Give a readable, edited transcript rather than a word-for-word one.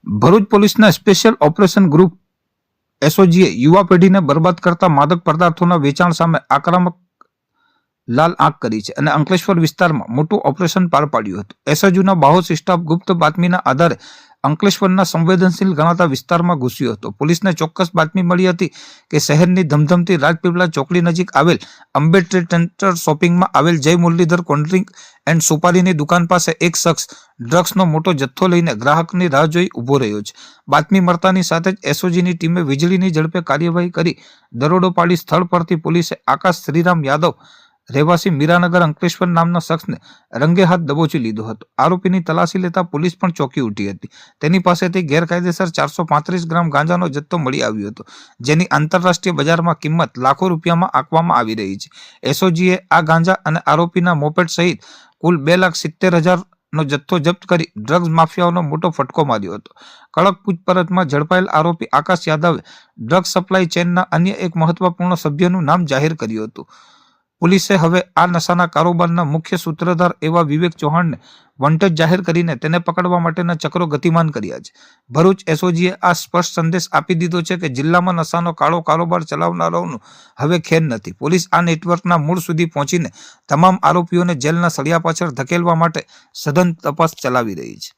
ભરૂચ પોલીસના special operation group એસઓજીએ યુવા પેઢીને બરબાદ કરતા માદક પદાર્થોના વેચાણ સામે આક્રમક લાલ આંખ કરી છે અને અંકલેશ્વર વિસ્તારમાં મોટું ઓપરેશન પાર પાડ્યું હતું. એસઓજીના બાહોશ સ્ટાફ ગુપ્ત બાતમીના આધારે અંકલેશ્વરના સંવેદનશીલ ગણાતા વિસ્તારમાં ઘૂસ્યો હતો. પોલીસને ચોક્કસ બાતમી મળી હતી કે શહેરની ધમધમતી રાજપીપળા ચોકડી નજીક આવેલ અંબે ટ્રેડ સેન્ટર શોપિંગમાં આવેલ જય મુરલીધર કોલ્ડ્રિંક એન્ડ સુપારીની દુકાન પાસે એક શખ્સ ડ્રગ્સનો મોટો જથ્થો લઈને ગ્રાહકની રાહ જોઈ ઉભો રહ્યો છે. બાતમી મળતાની સાથે જ એસઓજીની ટીમે વીજળીની ઝડપે કાર્યવાહી કરી દરોડો પાડી સ્થળ પરથી પોલીસે આકાશ શ્રીરામ યાદવ રહેવાસી મીરાનગર અંકલેશ્વર નામના શખ્સને રંગે હાથ દબોચી લીધો હતો. આરોપીની તલાશી લેતા પોલીસ પણ ચોંકી ઉઠી હતી. તેની પાસેથી ગેરકાયદેસર 435 ગ્રામ ગાંજાનો જથ્થો મળી આવ્યો હતો, જેની આંતરરાષ્ટ્રીય બજારમાં કિંમત લાખો રૂપિયામાં આંકવામાં આવી રહી છે. એસઓજીએ આ ગાંજા અને આરોપીના મોપેડ સહિત કુલ 2,70,000 નો જથ્થો જપ્ત કરી ડ્રગ્સ માફિયાઓનો મોટો ફટકો માર્યો હતો. કડક પૂછપરછમાં ઝડપાયેલ આરોપી આકાશ યાદવે ડ્રગ્સ સપ્લાય ચેનના અન્ય એક મહત્વપૂર્ણ સભ્યનું નામ જાહેર કર્યું હતું. પોલીસે હવે આ નશાના કારોબારના મુખ્ય સૂત્રધાર એવા વિવેક ચૌહાણને વોન્ટેડ જાહેર કરીને તેને પકડવા માટેના ચક્રો ગતિમાન કર્યા છે. ભરૂચ એસઓજીએ આ સ્પષ્ટ સંદેશ આપી દીધો છે કે જિલ્લામાં નશાનો કાળો કારોબાર ચલાવનારાઓનું હવે ખેર નથી. પોલીસ આ નેટવર્કના મૂળ સુધી પહોંચીને તમામ આરોપીઓને જેલના સળિયા પાછળ ધકેલવા માટે સઘન તપાસ ચલાવી રહી છે.